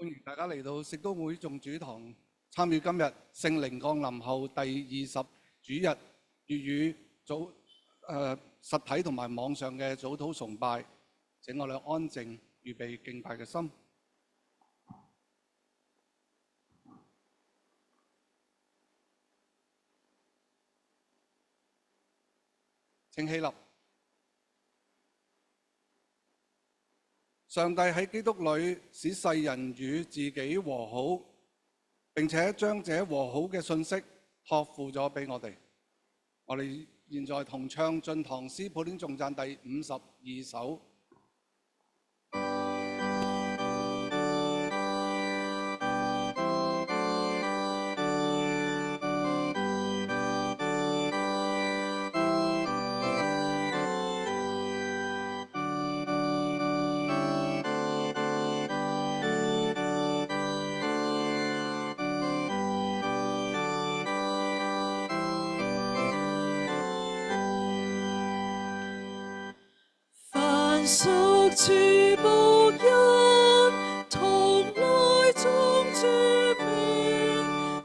歡迎大家嚟到聖公會眾主堂，參與今日聖靈降臨後第20主日粵語實體同埋網上嘅早禱崇拜。請我哋安靜，預備敬拜嘅心。請起立。上帝喺基督裏使世人與自己和好，並且將這和好嘅信息託付咗俾我哋。我哋現在同唱進堂詩普天頌讚第52首。屬主僕人，同來眾主面，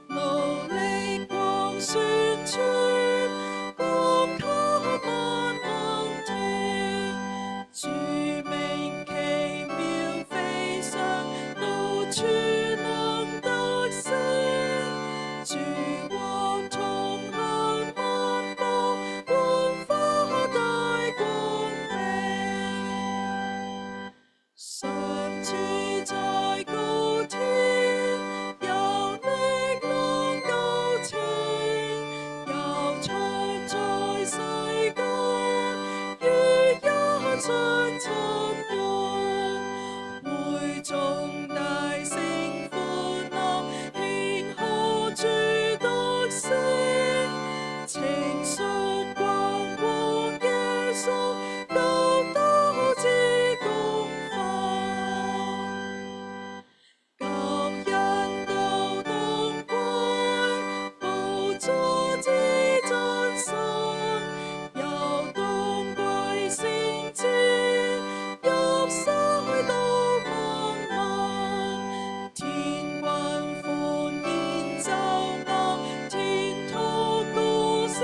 勞力廣宣傳，講給萬民聽。主名奇妙飛翔，到處能得勝。主獲同行萬邦，光華大光明。上主在高天，有力量高天，有長在世間，如一雙塵雲。會眾大聲歡樂，慶賀主得勝，稱頌光榮耶穌，救度之功。救人到當歸，寶座之真神，由當歸聖子，入世到萬民。天雲歡宴奏樂，天堂歌聲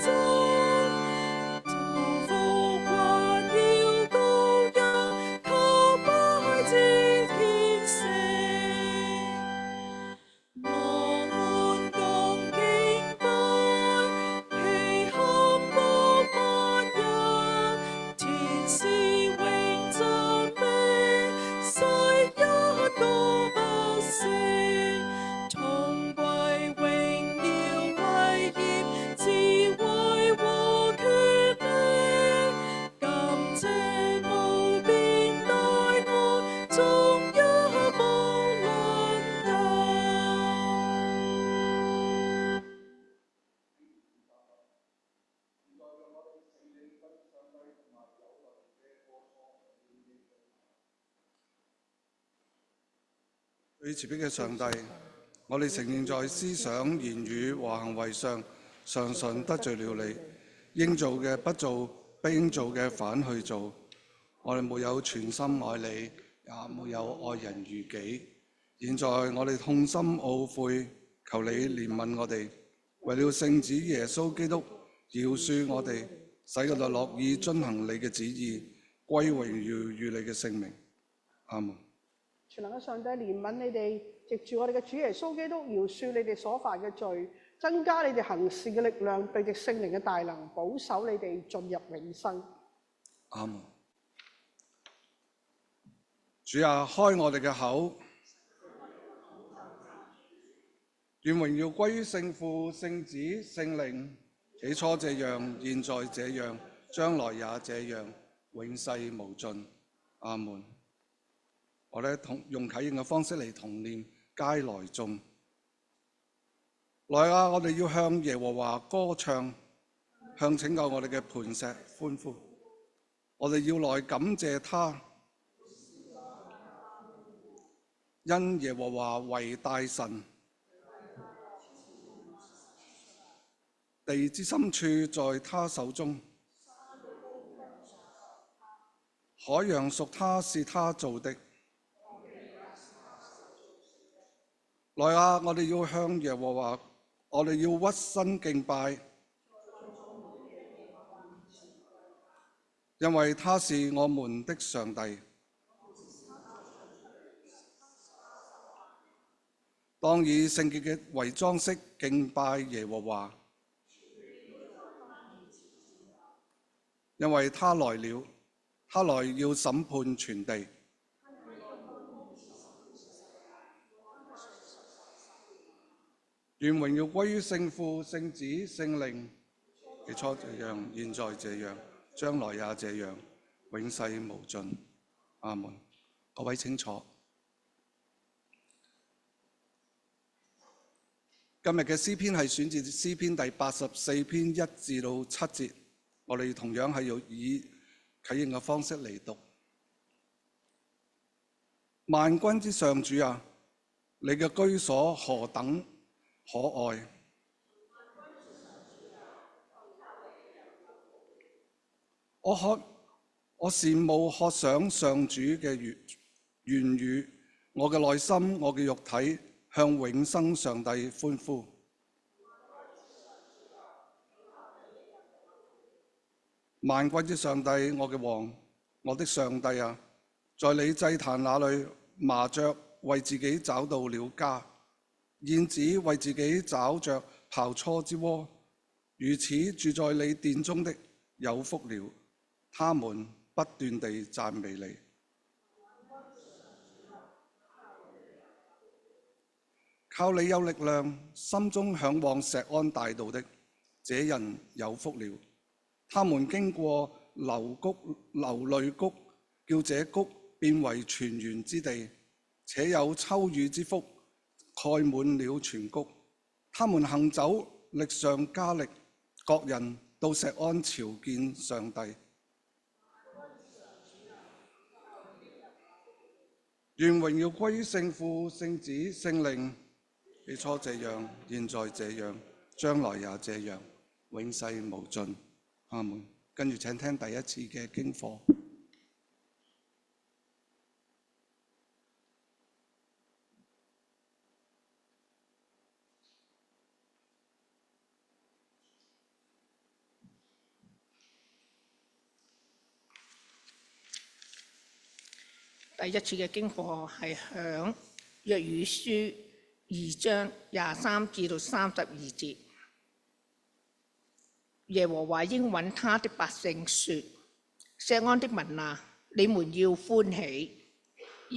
震，祝福環繞羔羊，叩拜至天聖。我們共敬拜，披香沐萬人，天使永讚美，世人歌不息，同歸榮耀威嚴，智慧和權力，感謝無邊大愛，終日無論有。最慈悲嘅上帝，我哋承認在思想、言語和行為上，常常得罪了你。應做嘅不做，不應做嘅反去做。我哋沒有全心愛你，也沒有愛人如己。現在我哋痛心懊悔，求你憐憫我哋，為了聖子耶穌基督饒恕我哋，使我哋樂意遵行你嘅旨意，歸榮耀於你嘅聖名。阿門。全能嘅上帝憐憫你哋，藉住我哋嘅主耶穌基督饒恕你哋所犯嘅罪，增加你哋行事嘅力量，對藉聖靈嘅大能，保守你哋進入永生。阿門。主啊，開我哋嘅口，願榮耀歸於聖父、聖子、聖靈，起初這樣，現在這樣，將來也這樣，永世無盡。阿門。我哋用啟應嘅方式嚟同念皆來眾。來啊，我哋要向耶和華歌唱，向拯救我哋嘅磐石歡呼。我哋要來感謝他，因耶和華為大神，地之深處在他手中，海洋屬他，是他造的。來啊！我哋要向耶和華，我哋要屈身敬拜，因為他是我們的上帝。當以聖潔嘅為裝飾敬拜耶和華，因為他來了，他來要審判全地。願榮耀歸於聖父、聖子、聖靈，起初這樣，現在這樣，將來也這樣，永世無盡。阿門。各位請坐。今日嘅詩篇係選自詩篇第84篇1至到7節，我哋同樣係要以啟應嘅方式嚟讀。萬軍之上主啊，你嘅居所何等可愛！我羨慕渴想上主嘅言語，我嘅內心，我嘅肉體向永生上帝歡呼。萬軍之上帝，我嘅王，我的上帝啊，在你祭壇那裏，麻雀為自己找到了家。燕子為自己找着刨初之窩，如此住在你殿中的有福了，他們不斷地讚美你。靠你有力量，心中向往錫安大道的，這人有福了。他們經過流淚谷，叫這谷變為泉源之地，且有秋雨之福，蓋滿了全谷。他們行走，力上加力，各人到錫安朝見上帝。願榮耀歸於聖父、聖子、聖靈，起初這樣，現在這樣，將來也這樣，永世無盡。阿門。跟住請聽第一次嘅經課。第一次嘅經課係響約珥書2章23至到32節。耶和華應允他的百姓說：錫安的民啊，你們要歡喜，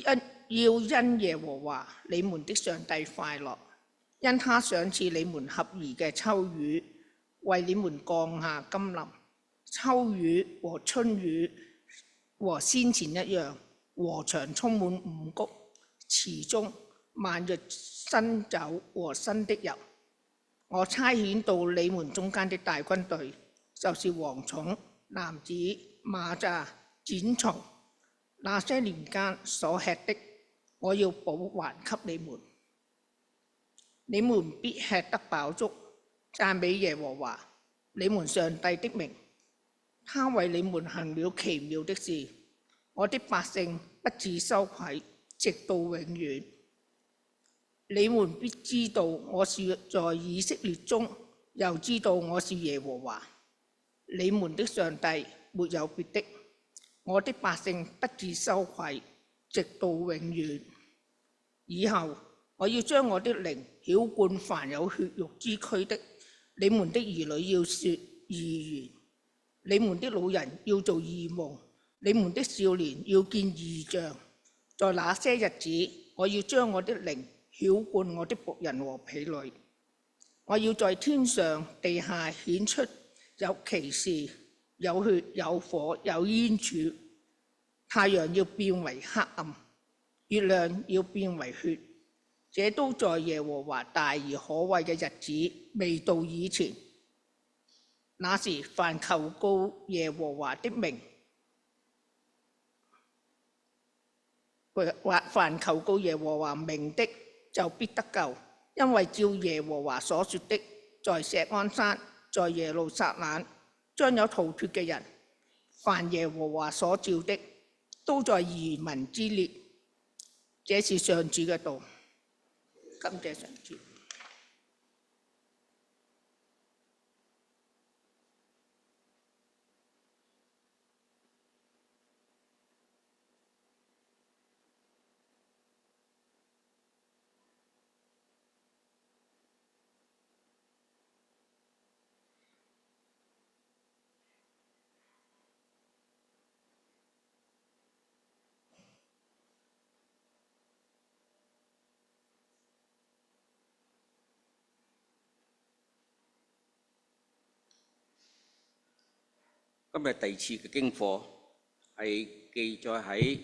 要因耶和華你們的上帝快樂，因他賞賜你們合宜嘅秋雨，為你們降下甘霖。秋雨和春雨和先前一樣，禾場充滿五穀，池中漫溢新酒和新的油。我差遣到你們中間的大軍隊，就是蝗蟲、蝻子、螞蚱、剪蟲，那些年間所吃的，我要補還給你們。你們必吃得飽足，讚美耶和華你們上帝的名。他為你們行了奇妙的事，我的百姓不致羞愧，直到永遠。你們必知道我是在以色列中，又知道我是耶和華你們的上帝，沒有別的。我的百姓不致羞愧，直到永遠。以後我要將我的靈澆灌凡有血肉之軀的，你們的兒女要說預言，你們的老人要做異夢，你們的少年要見異象。在那些日子，我要將我的靈澆灌我的僕人和婢女，我要在天上地下顯出有奇事，有血有火有煙柱。太陽要變為黑暗，月亮要變為血，這都在耶和華大而可畏嘅日子未到以前。那時凡求告耶和華的名，凡求告耶和華名的，就必得救，因為照耶和華所說的，在錫安山，在耶路撒冷，將有逃脱嘅人。凡耶和華所召的，都在移民之列。這是上主嘅道。感謝神主。今日第二次嘅經課係記載喺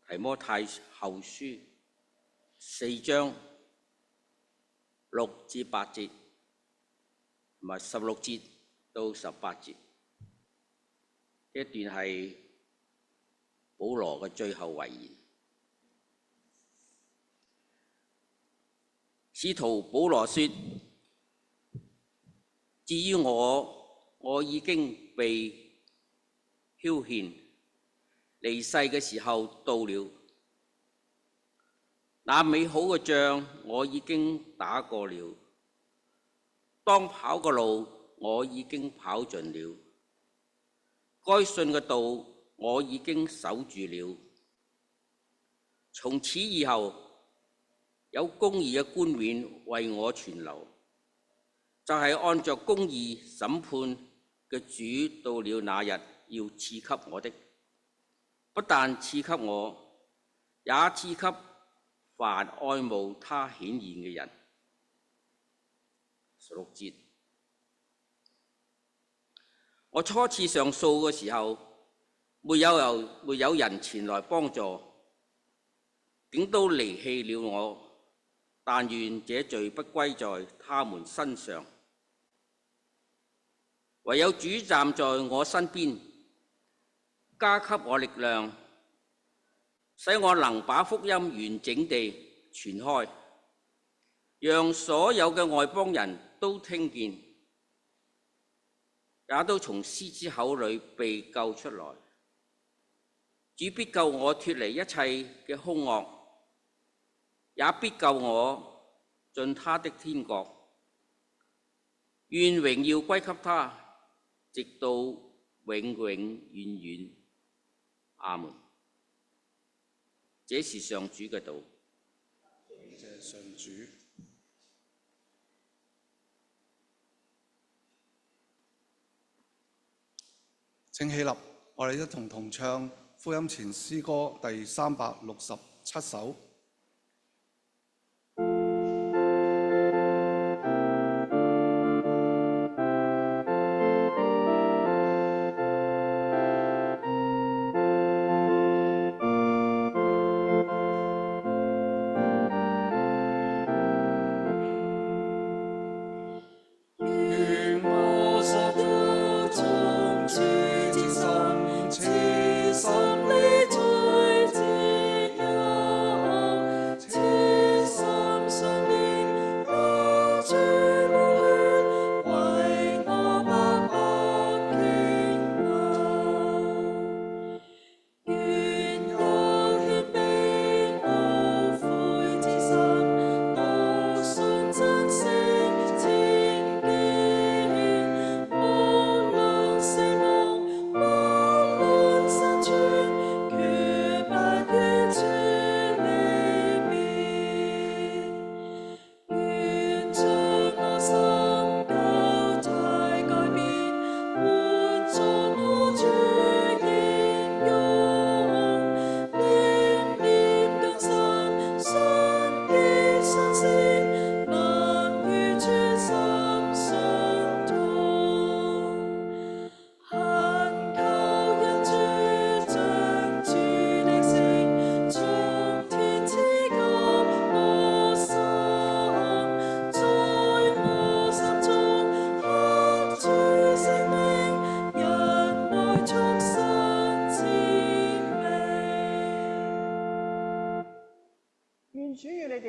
提摩太後書4章6至8節，同埋16節到18節。呢一段係保羅嘅最後遺言。使徒保羅說：至於我已經被澆奠，離世嘅時候到了。那美好嘅仗我已經打過了，當跑嘅路我已經跑盡了，該信嘅道我已經守住了。從此以後，有公義嘅冠冕為我存留，就係按着公義審判嘅主到了那日要賜給我的，不但賜給我，也賜給凡愛慕他顯現嘅人。16節，我初次上訴嘅時候，沒有人前來幫助，竟都離棄了我。但願這罪不歸在他們身上。唯有主站在我身邊，加給我力量，使我能把福音完整地傳開，讓所有嘅外邦人都聽見，也都從獅子口裏被救出來。主必救我脫離一切嘅兇惡，也必救我進他的天國。願榮耀歸給他，直到永永遠遠。阿門。這是上主嘅道。感謝上主。請起立，我哋一同唱福音前詩歌第367首。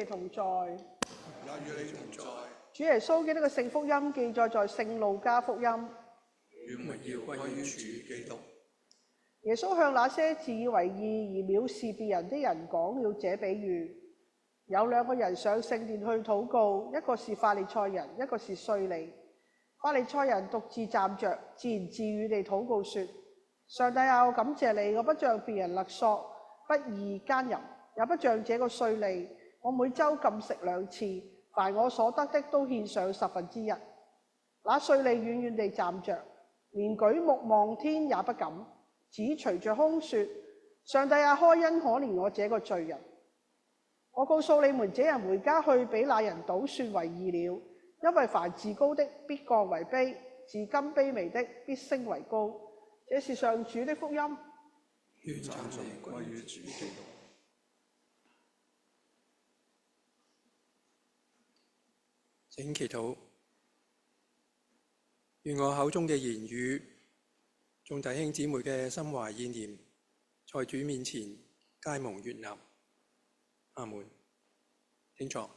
同在，也與你同在。主耶穌基督嘅聖福音記載在聖路加福音。願榮耀歸於主基督。耶穌向那些自以為義而藐視別人的人講了這比喻：有兩個人上聖殿去禱告，一個是法利賽人，一個是稅吏。法利賽人獨自站着，自言自語地禱告說：上帝啊，我感謝你，我不像別人勒索、不義奸淫，也不像這個稅吏，我每週禁食2次，凡我所得的都獻上1/10。那稅吏遠遠地站着，連舉目望天也不敢，只捶着胸說：上帝啊，開恩可憐我這個罪人。我告訴你們，這人回家去，比那人倒算為義了。因為凡自高的必降為卑，自今卑微的必升為高。這是上主的福音。願讚頌歸於主基督。請祈禱，願我口中嘅言語，眾弟兄姊妹嘅心懷意念，在主面前皆蒙悅納。阿門。請坐。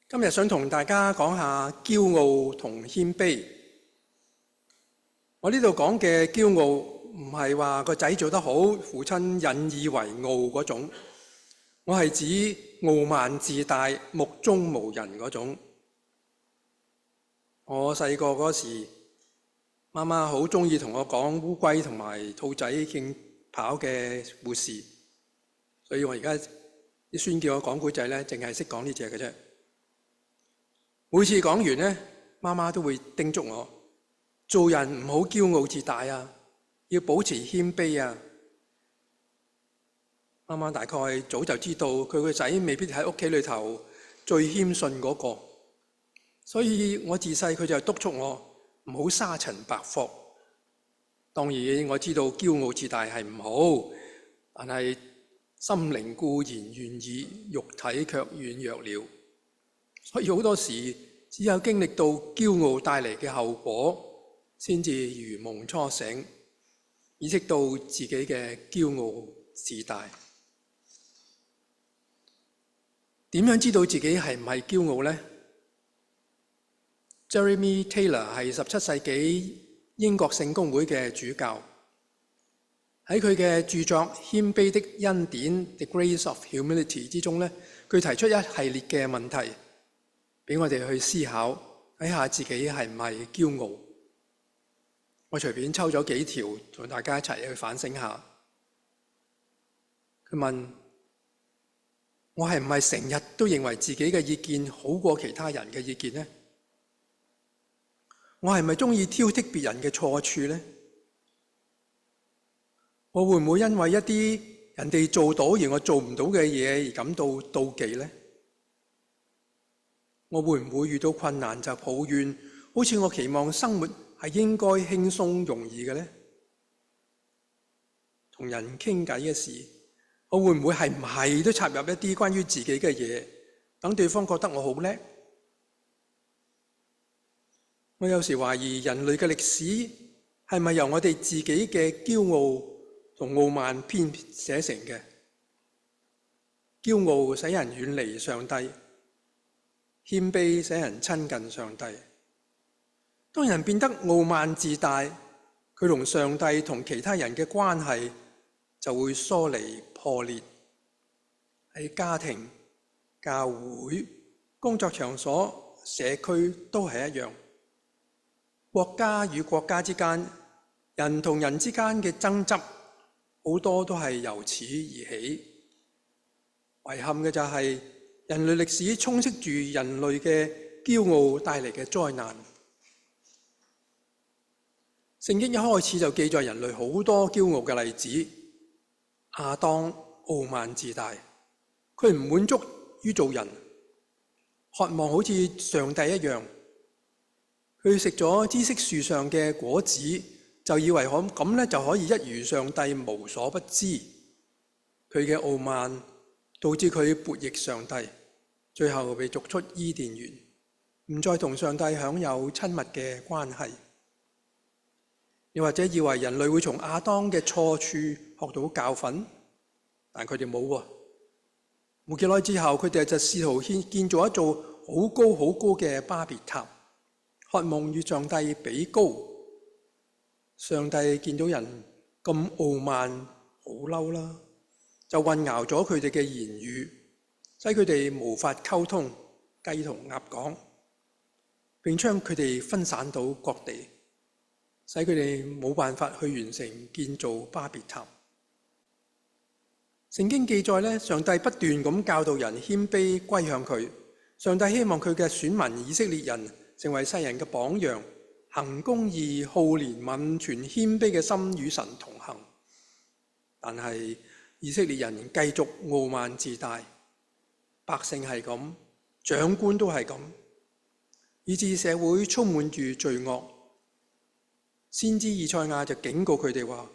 今日想同大家講下驕傲同謙卑。我呢度講嘅驕傲唔係話個仔做得好，父親引以為傲嗰種，我係指傲慢自大、目中無人嗰種。我細個嗰時，媽媽好鍾意同我講烏龜同埋兔仔競跑嘅故事，所以我而家啲孫叫我講古仔咧，淨係識講呢隻嘅啫。每次講完呢，媽媽都會叮囑我，做人唔好驕傲自大啊，要保持謙卑啊。媽媽大概早就知道佢個仔未必喺屋企裏頭最謙遜嗰個，所以我自細佢就督促我唔好沙塵白霍。當然我知道驕傲自大係唔好，但係心靈固然願意，肉體卻軟弱了。所以好多時只有經歷到驕傲帶嚟嘅後果，先至如夢初醒，意識到自己嘅驕傲自大。點樣知道自己係唔係驕傲呢？ Jeremy Taylor 係17世紀英國聖公會嘅主教，喺佢嘅著作《謙卑的恩典》The Grace of Humility 之中咧，佢提出一系列嘅問題，俾我哋去思考，睇下自己係唔係驕傲。我隨便抽咗幾條，同大家一齊去反省下。佢問：我係唔係成日都認為自己嘅意見好過其他人嘅意見呢？我係咪鍾意挑剔別人嘅錯處呢？我會唔會因為一啲人哋做到而我做唔到嘅嘢而感到妒忌呢？我會唔會遇到困難就抱怨，好似我期望生活係應該輕鬆容易嘅呢？同人傾偈嘅時，我會唔會係唔係都插入一啲關於自己嘅嘢，等對方覺得我好叻？我有時懷疑人類嘅歷史係咪由我哋自己嘅驕傲同傲慢編寫成嘅？驕傲使人遠離上帝，謙卑使人親近上帝。當人變得傲慢自大，佢同上帝同其他人嘅關係就會疏離破裂。喺家庭、教會、工作場所、社區都係一樣。國家與國家之間，人同人之間嘅爭執，好多都係由此而起。遺憾嘅就係人類歷史充斥住人類嘅驕傲帶嚟嘅災難。聖經一開始就記載人類好多驕傲嘅例子。亞當傲慢自大，佢唔滿足於做人，渴望好似上帝一樣。佢食咗知識樹上嘅果子，就以為咁咧就可以一如上帝，無所不知。佢嘅傲慢導致佢悖逆上帝，最後被逐出伊甸園，唔再同上帝享有親密嘅關係。又或者以為人類會從亞當嘅錯處學到教訓，但佢哋冇喎。冇幾耐之後，佢哋就試圖建造一座好高好高嘅巴別塔，渴望與上帝比高。上帝見到人咁傲慢，好嬲啦，就混淆咗佢哋嘅言語，使佢哋無法溝通，雞同鴨講，並將佢哋分散到各地，使佢哋冇辦法去完成建造巴別塔。聖經記載咧，上帝不斷咁教導人謙卑歸向佢。上帝希望佢嘅選民以色列人成為世人嘅榜樣，行公義、好憐憫、存謙卑嘅心與神同行。但係以色列人繼續傲慢自大，百姓係咁，長官都係咁，以致社會充滿住罪惡。先知以賽亞就警告佢哋話：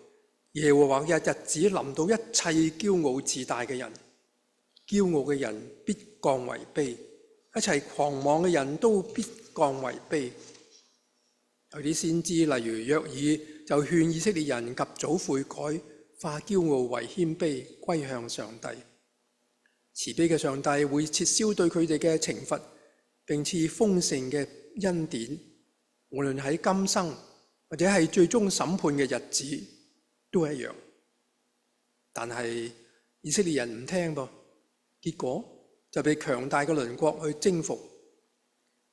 耶和華嘅日子臨到一切驕傲自大嘅人，驕傲嘅人必降為卑，一切狂妄嘅人都必降為卑。有啲先知，例如約珥，就勸以色列人及早悔改，化驕傲為謙卑，歸向上帝。慈悲嘅上帝會撤銷對佢哋嘅懲罰，並賜豐盛嘅恩典，無論喺今生或者係最終審判嘅日子都一樣。但係以色列人唔聽噃，結果就被強大嘅鄰國去征服。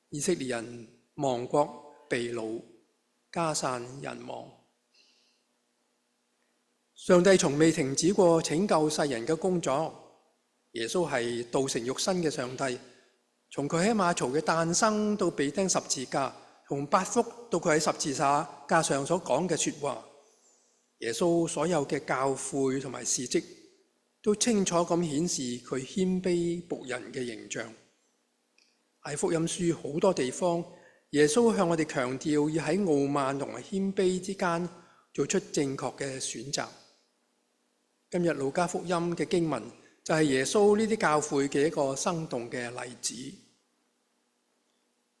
以色列人亡國被擄，家散人亡。上帝從未停止過拯救世人嘅工作。耶穌係道成肉身嘅上帝，從佢喺馬槽嘅誕生到被釘十字架，從八福到佢喺十字架上所講嘅說話，耶穌所有嘅教誨同埋事蹟，都清楚咁顯示佢謙卑僕人嘅形象。喺福音書好多地方，耶穌向我哋強調要喺傲慢同埋謙卑之間做出正確嘅選擇。今日路加福音嘅經文就係耶穌呢啲教誨嘅一個生動嘅例子。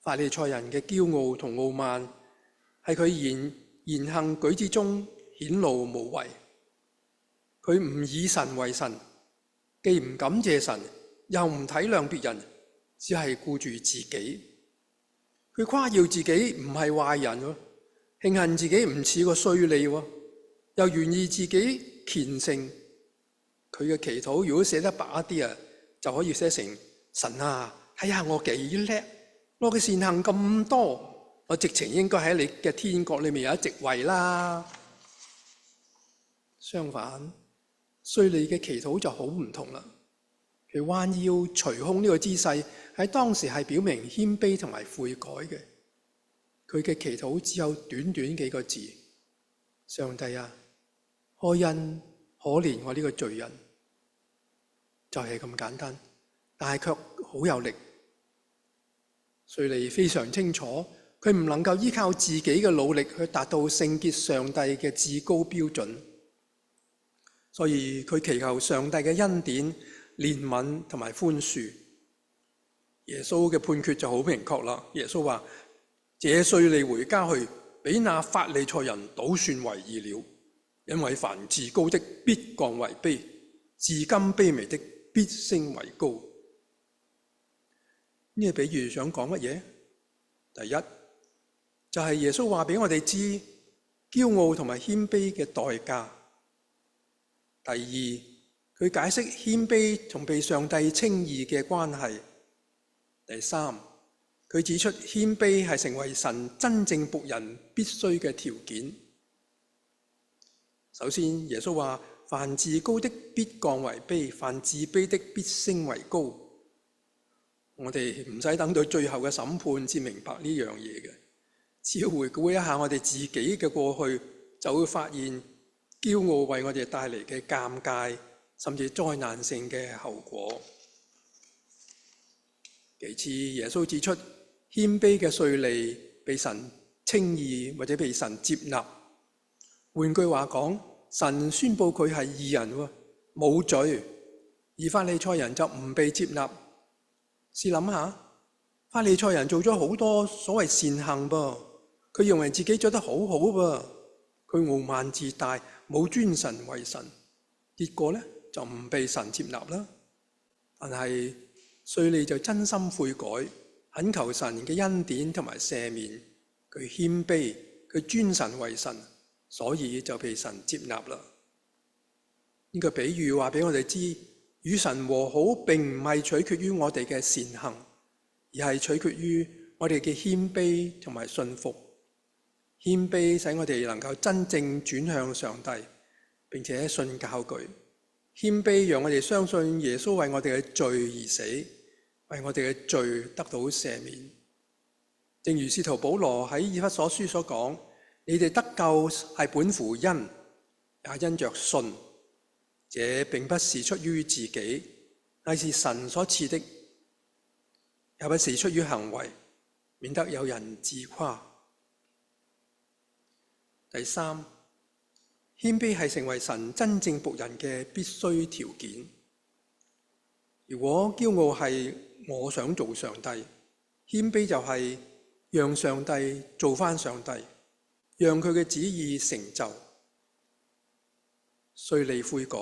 法利賽人嘅驕傲同傲慢係佢言行舉止中顯露無遺。佢唔以神為神，既唔感謝神，又唔體諒別人，只係顧住自己。佢誇耀自己唔係壞人，慶幸自己唔似個稅吏，又願意自己虔誠。佢嘅祈禱如果寫得白一啲啊，就可以寫成：神啊，睇下我幾叻，我嘅善行咁多，我直情應該喺你嘅天國裏面有一席位啦。相反，稅吏嘅祈禱就好唔同啦。佢彎腰捶胸呢個姿勢喺當時係表明謙卑同埋悔改嘅。佢嘅祈禱只有短短幾個字：上帝啊，開恩可憐我呢個罪人。就係咁簡單，但係卻好有力。稅吏非常清楚，佢唔能夠依靠自己嘅努力去達到聖潔上帝嘅至高標準，所以佢祈求上帝嘅恩典、憐憫同埋寬恕。耶穌嘅判決就好明確啦。耶穌話：這稅吏回家去，比那法利賽人倒算為義了，因為凡自高的必降為卑，自甘卑微的必升為高。呢個比喻想講乜嘢？第一就係耶穌話俾我哋知驕傲同埋謙卑嘅代價。第二，佢解釋謙卑同被上帝稱義嘅關係。第三，佢指出謙卑係成為神真正僕人必須嘅條件。首先，耶穌話：凡自高的必降為卑，凡自卑的必升為高。我哋唔使等到最後嘅審判至明白呢樣嘢嘅，只要回顧一下我哋自己嘅過去，就會發現驕傲為我哋帶嚟嘅尷尬甚至災難性嘅後果。其次，耶穌指出謙卑嘅稅吏被神稱義或者被神接納。換句話講，神宣布佢係義人，冇罪，而法利賽人就唔被接納。試諗下，法利賽人做咗好多所謂善行噃，佢認為自己做得好好噃，佢傲慢自大，冇尊神為神，結果咧就唔被神接納啦。但係稅吏就真心悔改，懇求神嘅恩典同埋赦免，佢謙卑，佢尊神為神，所以就被神接納啦。呢個比喻話俾我哋知，與神和好並唔係取決於我哋嘅善行，而係取決於我哋嘅謙卑同埋信服。謙卑使我哋能夠真正轉向上帝，並且信教佢。謙卑讓我哋相信耶穌為我哋嘅罪而死，為我哋嘅罪得到赦免。正如使徒保羅喺以弗所書所講，你哋得救係本乎恩，也因着信。這並不是出於自己，乃是神所賜的，也不是出於行為，免得有人自誇。第三，謙卑係成為神真正僕人嘅必須條件。如果驕傲係我想做上帝，謙卑就係讓上帝做返上帝，讓佢嘅旨意成就。稅吏悔改，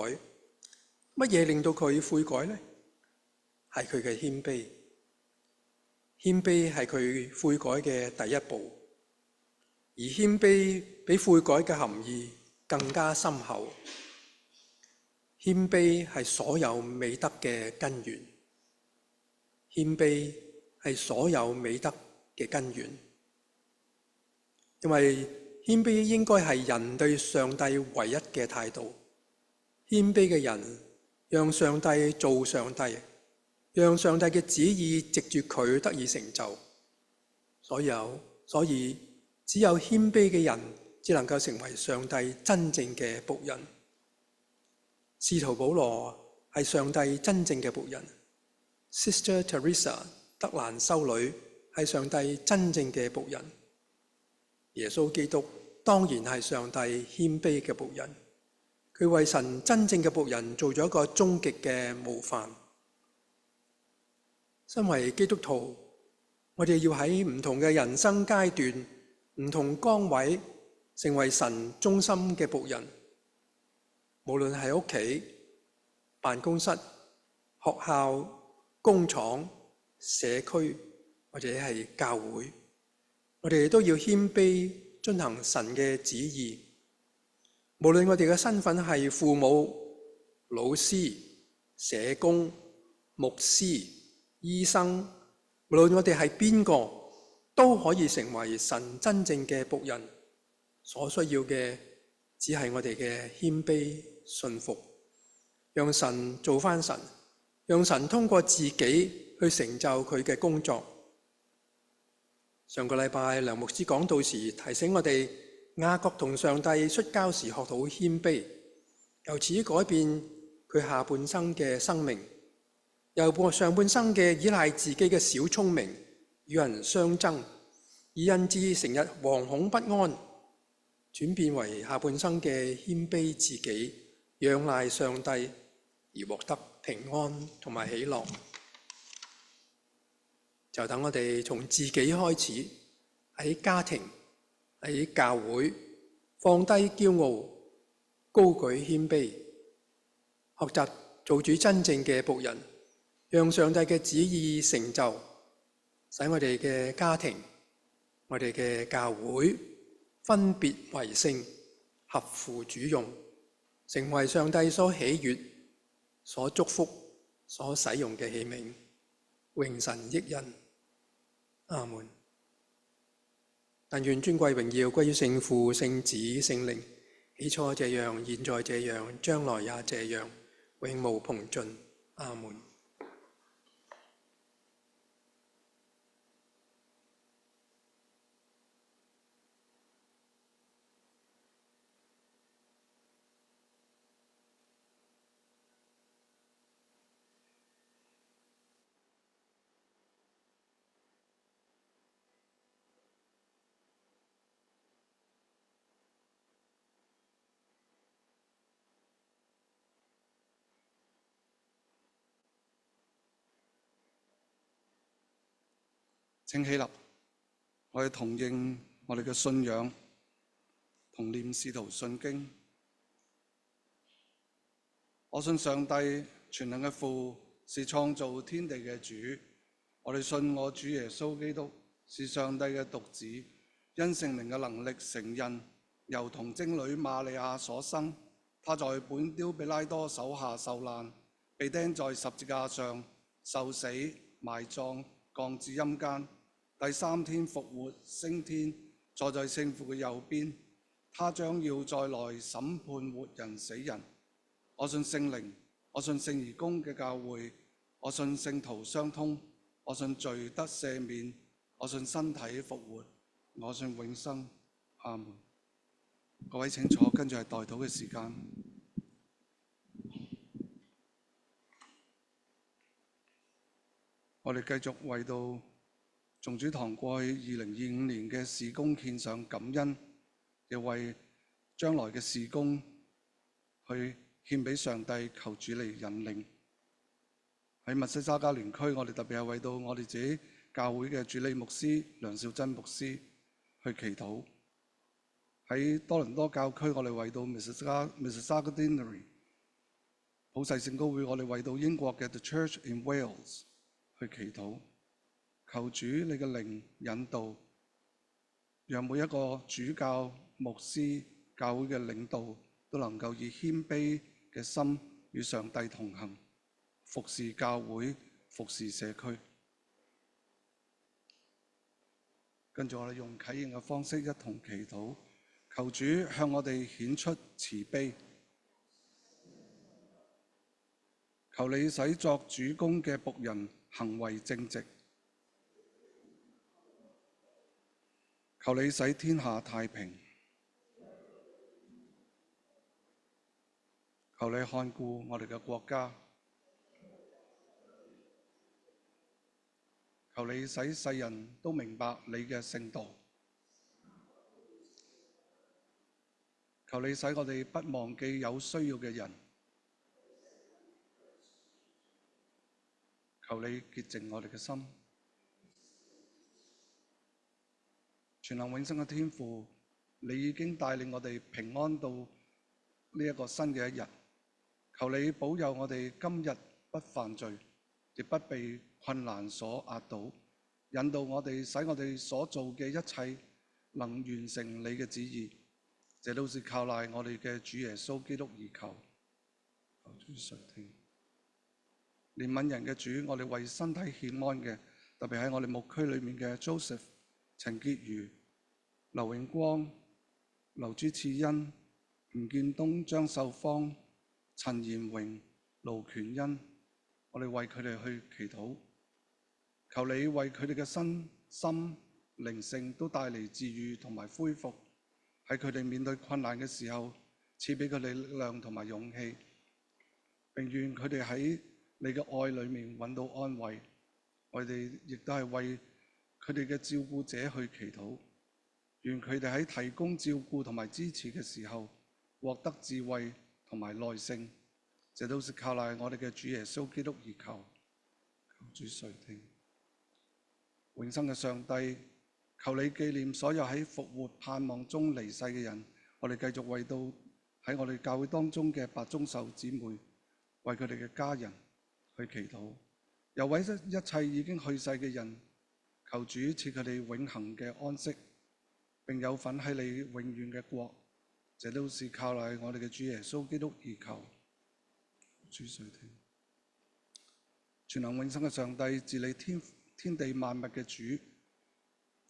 乜嘢令到佢悔改呢？係佢嘅謙卑。謙卑係佢悔改嘅第一步，而謙卑比悔改嘅含義更加深厚。謙卑係所有美德嘅根源，謙卑係所有美德嘅根源，因為謙卑應該係人對上帝唯一嘅態度。謙卑嘅人讓上帝做上帝，讓上帝嘅旨意藉住佢得以成就。所以只有謙卑嘅人只能夠成為上帝真正嘅僕人。使徒保羅係上帝真正嘅僕人， Sister Teresa 德蘭修女係上帝真正嘅僕人。耶穌基督當然係上帝謙卑嘅僕人。佢為神真正嘅僕人做咗一個終極嘅模範。身為基督徒，我哋要喺唔同嘅人生階段、唔同崗位，成為神忠心嘅僕人。無論係屋企、辦公室、學校、工廠、社區或者係教會，我哋都要謙卑遵行神嘅旨意。無論我哋嘅身份係父母、老師、社工、牧師、醫生，無論我哋係邊個，都可以成為神真正嘅僕人。所需要嘅只係我哋嘅謙卑信服，讓神做返神，讓神通過自己去成就佢嘅工作。上個禮拜梁牧師講道時提醒我哋，雅各同上帝摔跤時學到謙卑，由此改變佢下半生嘅生命，由上半生嘅依賴自己嘅小聰明與人相爭，以引致成日惶恐不安，轉變為下半生嘅謙卑自己，仰賴上帝而獲得平安同埋喜樂。就等我哋從自己開始，喺家庭、喺教會放低驕傲，高舉謙卑，學習做主真正嘅僕人，讓上帝嘅旨意成就，使我哋嘅家庭、我哋嘅教會分別為聖，合乎主用，成為上帝所喜悅、所祝福、所使用嘅器皿，榮神益人。阿門。但願尊貴榮耀歸於聖父、聖子、聖靈，起初這樣，現在這樣，將來也這樣，永無窮盡。阿門。請起立，我哋同應我哋嘅信仰，同念使徒信經。我信上帝全能嘅父，是創造天地嘅主。我哋信我主耶穌基督是上帝嘅獨子，因聖靈嘅能力成印，由童貞女瑪利亞所生。他在本丟比拉多手下受難，被釘在十字架上，受死、埋葬、降至陰間。第三天復活，升天，坐在聖父嘅右邊。他將要再來審判活人死人。我信聖靈，我信聖而公嘅教會，我信聖徒相通，我信罪得赦免，我信身體復活，我信永生。阿門。各位請坐，跟住係代禱嘅時間。我哋繼續為到眾主堂過去2025年嘅事工獻上感恩，亦為將來嘅事工去獻俾上帝，求主嚟引領。喺密西沙加聯區，我哋特別係為到我哋自己教會嘅主理牧師梁兆珍牧師去祈禱。喺多倫多教區，我哋為到 Mississauga Deanery 普世聖公會，我哋為到英國嘅 The Church in Wales 去祈禱，求主你嘅靈引導，讓每一個主教、牧師、教會嘅領導都能夠以謙卑嘅心與上帝同行，服侍教會、服侍社區。跟住我哋用啟應嘅方式一同祈禱。求主向我哋顯出慈悲，求你使作主公嘅僕人行為正直，求你使天下太平，求你看顧我哋嘅國家，求你使世人都明白你嘅聖道。求你使我哋不忘記有需要嘅人，求你潔淨我哋嘅心。全能永生嘅天父，你已經帶領我哋平安到呢一個新嘅一日。求你保佑我哋今日不犯罪，亦不被困難所壓倒，引導我哋，使我哋所做嘅一切能完成你嘅旨意。這都是靠賴我哋嘅主耶穌基督而求。求主垂聽。憐憫人嘅主，我哋為身體欠安嘅，特別喺我哋牧區裏面嘅 Joseph、陳潔如、劉永光、劉朱賜恩、吳建東、張秀芳、陳延榮、盧權恩，我哋為佢哋去祈禱。求你為佢哋嘅身心靈性都帶嚟治癒同埋恢復。喺佢哋面對困難嘅時候，賜俾佢哋力量同埋勇氣，並願佢哋喺你嘅愛裏面揾到安慰。我哋亦都係為佢哋嘅照顧者去祈禱，願佢哋喺提供照顧同埋支持嘅時候，獲得智慧同埋耐性。這都是靠賴我哋嘅主耶穌基督而求。求主垂聽。永生嘅上帝，求你紀念所有喺復活盼望中離世嘅人，我哋繼續為到喺我哋教會當中嘅白宗壽姊妹，為佢哋嘅家人去祈禱。又為一切已經去世嘅人，求主賜佢哋永恆嘅安息，並有份喺你永遠嘅國。這都是靠賴我哋嘅主耶穌基督而求。主垂聽。全能永生嘅上帝，治理天地萬物嘅主，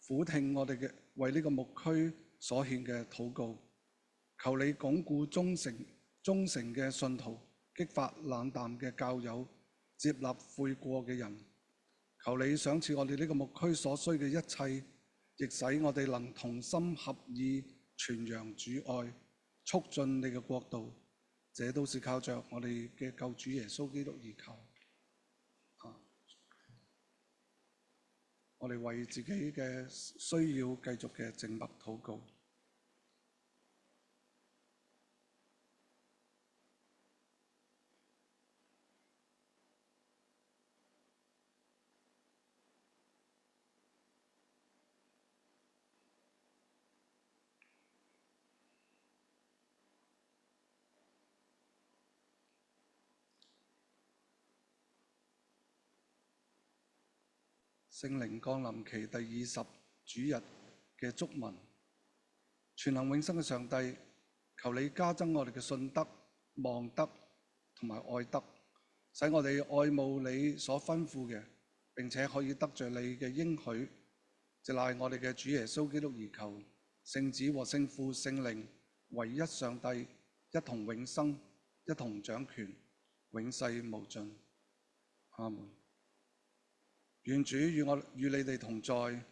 俯聽我哋嘅為呢個牧區所獻嘅禱告，求你鞏固忠誠嘅信徒，激發冷淡嘅教友，接納悔過嘅人。求你賞賜我哋呢個牧區所需嘅一切，亦使我哋能同心合意傳揚主愛，促進你嘅國度。這都是靠着我哋嘅救主耶穌基督而求。我哋為自己嘅需要繼續嘅靜默禱告。聖靈降臨期第20主日嘅祝文。全能永生嘅上帝，求你加增我哋嘅信德、望德同埋愛德，使我哋愛慕你所吩咐嘅，並且可以得着你嘅應許，直賴我哋嘅主耶穌基督而求。聖子和聖父、聖靈唯一上帝，一同永生，一同掌權，永世無盡。阿門。願主與你哋同在。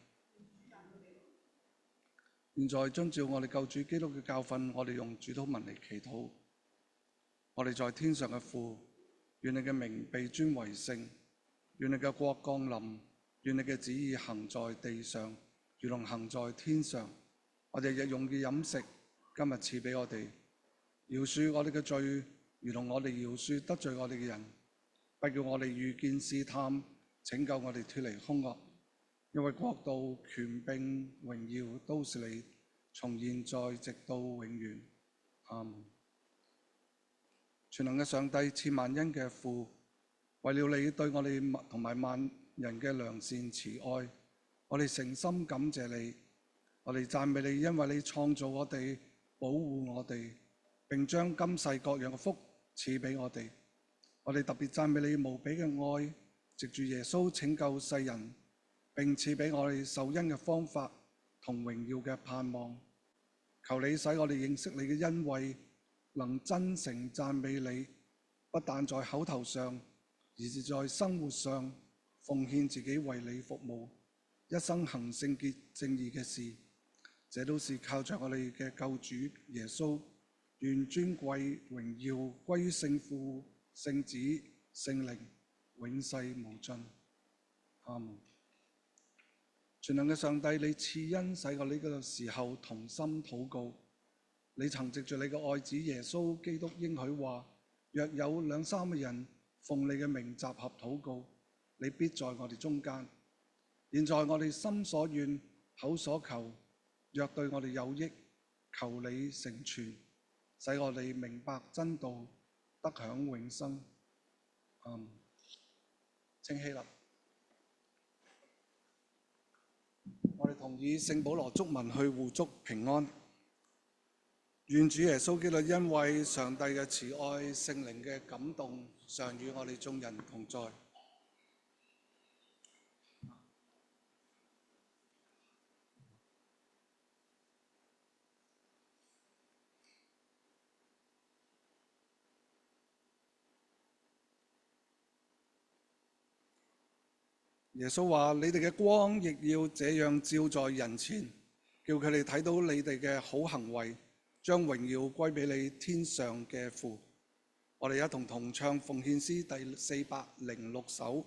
現在遵照我哋救主基督嘅教訓，我哋用主禱文嚟祈禱。我哋在天上嘅父，願你嘅名被尊為聖，願你嘅國降臨，願你嘅旨意行在地上，如同行在天上。我哋日用嘅飲食，今日賜俾我哋，饒恕我哋嘅罪，如同我哋饒恕得罪我哋嘅人，不叫我哋遇見試探，拯救我哋脫離兇惡。因為國度、權柄、榮耀都是你，從現在直到永遠。阿們。全能嘅上帝，賜萬恩嘅父，為了你對我哋同埋萬人嘅良善慈愛，我哋誠心感謝你。我哋讚美你，因為你創造我哋，保護我哋，並將今世各樣嘅福賜俾我哋。我哋特別讚美你無比嘅愛，藉住耶穌拯救世人，並賜俾我哋受恩嘅方法同榮耀嘅盼望。求你使我哋認識你嘅恩惠，能真誠讚美你，不但在口頭上，而是在生活上奉獻自己為你服務，一生行聖潔正義嘅事。這都是靠着我哋嘅救主耶穌。願尊貴榮耀歸於聖父、聖子、聖靈，永世無盡。阿們。全能嘅上帝，你賜恩使我呢個時候同心禱告。你曾藉著你嘅愛子耶穌基督應許話：若有兩三個人奉你嘅名集合禱告，你必在我哋中間。現在我哋心所願、口所求，若對我哋有益，求你成全，使我哋明白真道，得享永生。阿們。請起立。我哋同意聖保羅祝文去互祝平安。願主耶穌基督因為上帝嘅慈愛、聖靈嘅感動，常與我哋眾人同在。耶穌話：你哋嘅光亦要這樣照在人前，叫佢哋睇到你哋嘅好行為，將榮耀歸俾你天上嘅父。我哋一同唱奉獻詩第406首。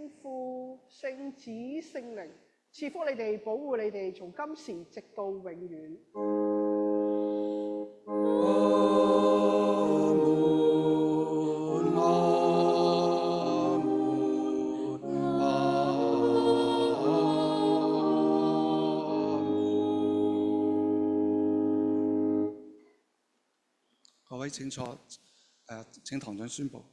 聖父、聖子、聖靈，賜福你哋，保護你哋，從今時直到永遠。各位請坐，請堂長宣佈。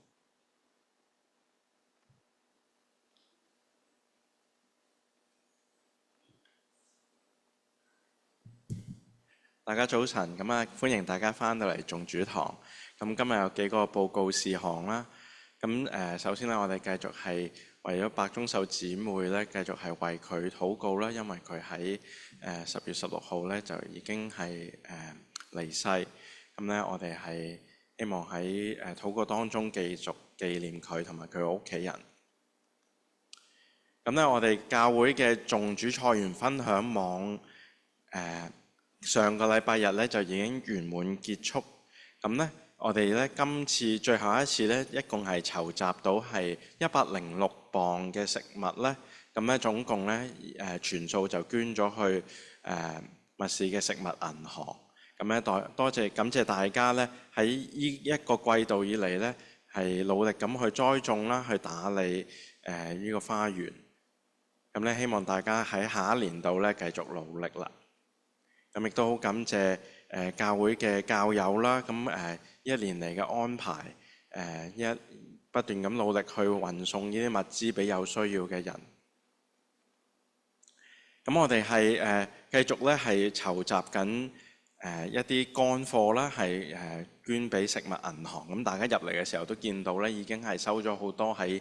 大家早晨，咁啊歡迎大家翻到嚟眾主堂。咁今日有幾個報告事項啦。咁首先咧，我哋繼續係為咗白忠秀姊妹咧，繼續係為佢禱告啦，因為佢喺10月16號咧就已經係離世。咁咧，我哋係希望喺禱告當中繼續紀念佢同埋佢屋企人。咁咧，我哋教會嘅眾主菜園分享網上個禮拜日咧就已經圓滿結束。咁咧，我哋咧今次最後一次咧，一共係籌集到係106磅嘅食物咧。咁咧總共咧全數就捐咗去密市嘅食物銀行。咁咧感謝大家咧喺呢一個季度以嚟咧係努力咁去栽種啦，去打理呢個花園。咁咧希望大家喺下一年度咧繼續努力啦。咁亦都好感謝教會嘅教友啦，咁一年嚟嘅安排，不斷咁努力去運送呢啲物資俾有需要嘅人。咁我哋係繼續咧係籌集緊一啲乾貨啦，係捐俾食物銀行。咁大家入嚟嘅時候都見到咧，已經係收咗好多喺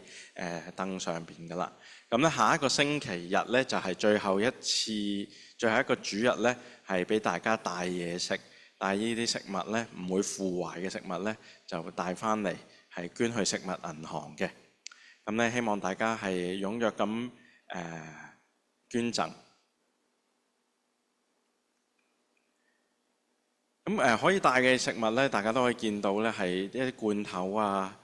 凳上邊噶啦。咁咧下一個星期日咧就係最後一個主日咧，係俾大家帶嘢食，帶呢啲食物咧唔會腐壞嘅食物咧，就帶翻嚟係捐去食物銀行嘅。咁咧希望大家係踴躍咁捐贈。咁可以帶嘅食物咧，大家都可以見到咧，係一啲罐頭啊、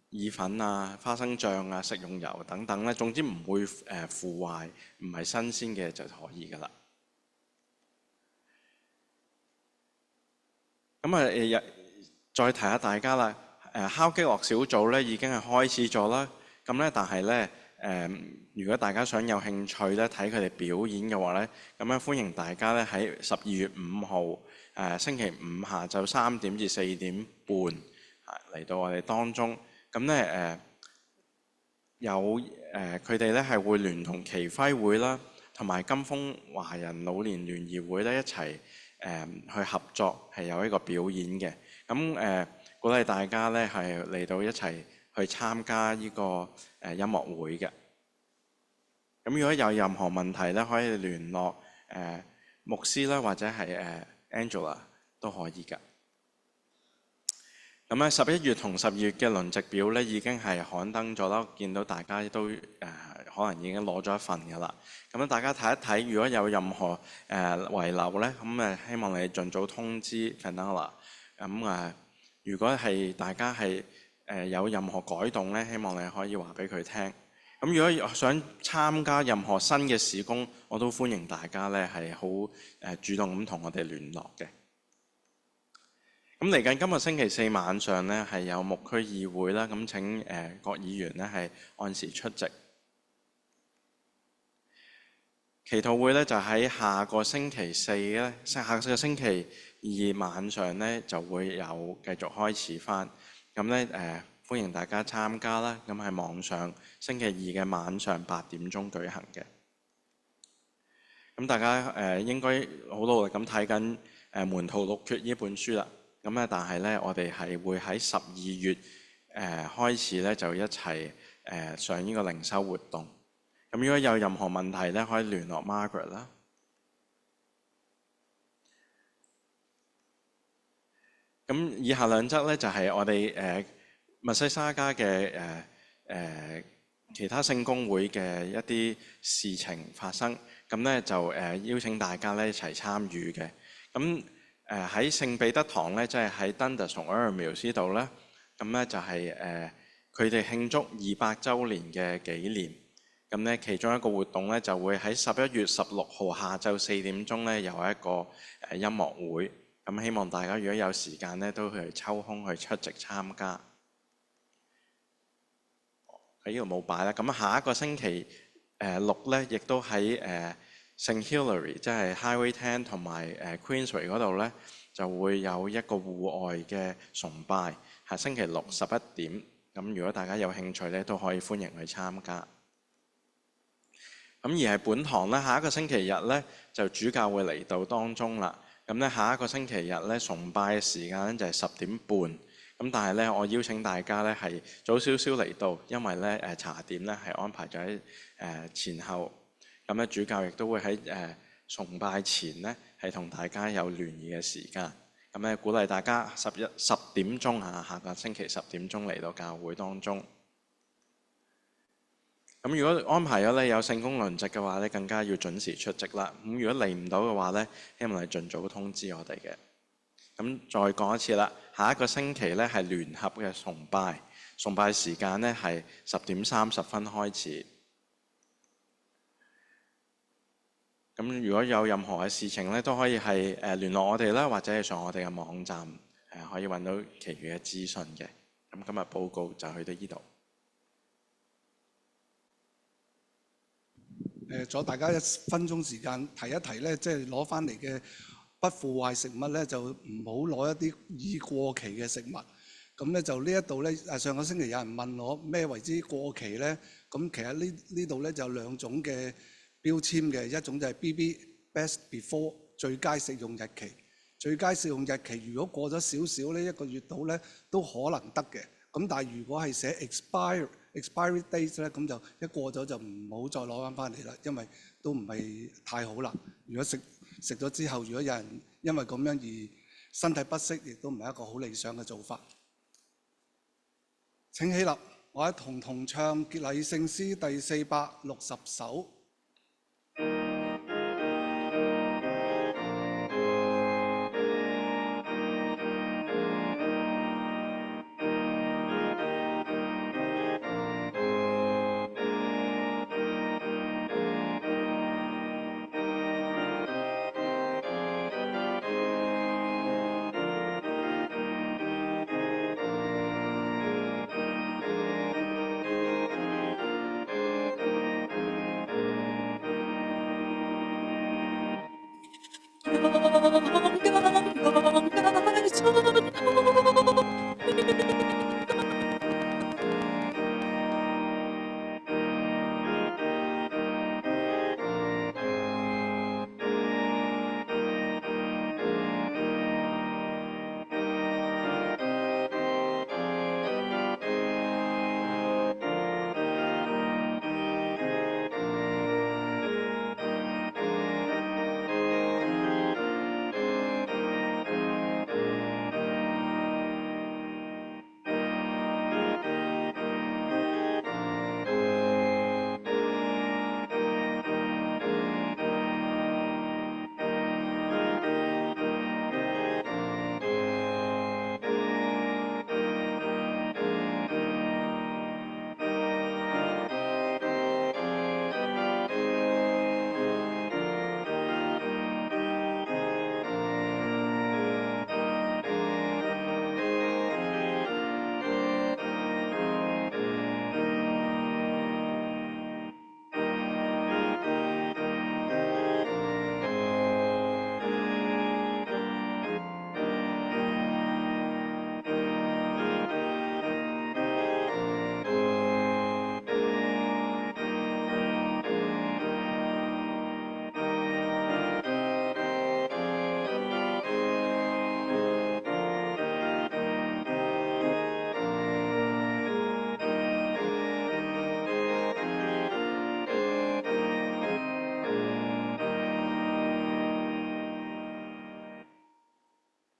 意粉啊、花生醬啊、食用油等等咧，總之唔會腐壞，唔係新鮮嘅就可以噶啦。咁再提下大家啦，敲擊樂小組咧已經係開始咗啦。咁咧，但係咧如果大家想有興趣咧睇佢哋表演嘅話咧，咁咧歡迎大家咧喺12月5號星期五下晝3點至4點半嚟到我哋當中。咁咧佢哋咧係會聯同旗輝會啦，同埋金峰華人老年聯誼會咧一齊去合作，係有一個表演嘅。咁鼓勵大家咧係嚟到一齊去參加呢個音樂會嘅。咁如果有任何問題咧，可以聯絡牧師啦，或者係Angela 都可以㗎。咁咧11月同12月嘅輪值表咧已經係刊登咗啦，見到大家都可能已經攞咗一份㗎啦。咁大家睇一睇，如果有任何遺留咧，咁希望你盡早通知 Fenella。咁如果係大家係有任何改動咧，希望你可以話俾佢聽。咁如果想參加任何新嘅事工，我都歡迎大家咧係好主動咁同我哋聯絡嘅。咁嚟緊今日星期四晚上咧係有牧區議會啦，咁請各議員咧係按時出席。祈禱會咧就喺下個星期四咧，下個星期二晚上咧就會有繼續開始返。咁咧歡迎大家參加啦。咁係網上星期二嘅晚上8點鐘舉行嘅。咁大家應該好努力咁睇緊《門徒錄訣》呢本書啦。咁咧，但係咧，我哋係會喺12月開始咧，就一齊上呢個靈修活動。咁如果有任何問題咧，可以聯絡 Margaret 啦。咁以下兩則咧，就係我哋密西沙加嘅其他聖公會嘅一啲事情發生。咁咧就邀請大家咧一齊參與嘅。咁喺聖彼得堂咧，即係喺 Dundas 同 Ermills 呢度咧，咁咧就係佢哋慶祝200週年嘅紀念。咁咧，其中一個活動咧就會喺11月16號下晝4點鐘咧有一個音樂會。咁希望大家如果有時間咧，都去抽空去出席參加。喺呢度冇擺啦。咁下一個星期6咧，亦都喺聖 Hilary，即係 Highway 10同埋Queensway 嗰度咧，就會有一個戶外嘅崇拜，係星期6 11點。咁如果大家有興趣咧，都可以歡迎去參加。咁而係本堂咧，下一個星期日咧，就主教會嚟到當中啦。咁咧，下一個星期日咧，崇拜嘅時間咧就係10點半。咁但係咧，我邀請大家咧係早少少嚟到，因為咧茶點咧係安排咗喺前後。咁咧主教亦都會喺崇拜前咧係同大家有聯誼嘅時間。咁咧鼓勵大家10點鐘下個星期10點鐘嚟到教會當中。咁如果安排咗咧有聖工輪值嘅話咧，更加要準時出席啦。咁如果嚟唔到嘅話咧，希望你盡早通知我哋嘅。咁再講一次啦，下一個星期咧係聯合嘅崇拜，崇拜時間咧係10點30分開始。咁如果有任何嘅事情咧，都可以係聯絡我哋啦，或者係上我哋嘅網站可以揾到其餘嘅資訊嘅。咁今日報告就去到呢度。阻大家1分鐘時間提一提咧，即係攞翻嚟嘅不腐壞食物咧，就唔好攞一啲已過期嘅食物。咁咧就呢一度咧，上個星期有人問我咩為之過期咧？咁其實呢度咧就有2種嘅標籤嘅，一種就係 BB Best Before 最佳食用日期。最佳食用日期如果過咗少少呢，1個月到咧都可能得嘅。咁但係如果係寫 expiry date 咧，咁就一過咗就唔好再攞翻嚟啦，因為都唔係太好啦。如果食咗之後，如果有人因為咁樣而身體不適，亦都唔係一個好理想嘅做法。請起立，我哋同唱結禮聖詩第460首。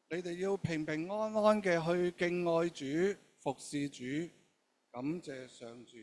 你哋要平平安安嘅去敬愛主、服侍主，感謝上主。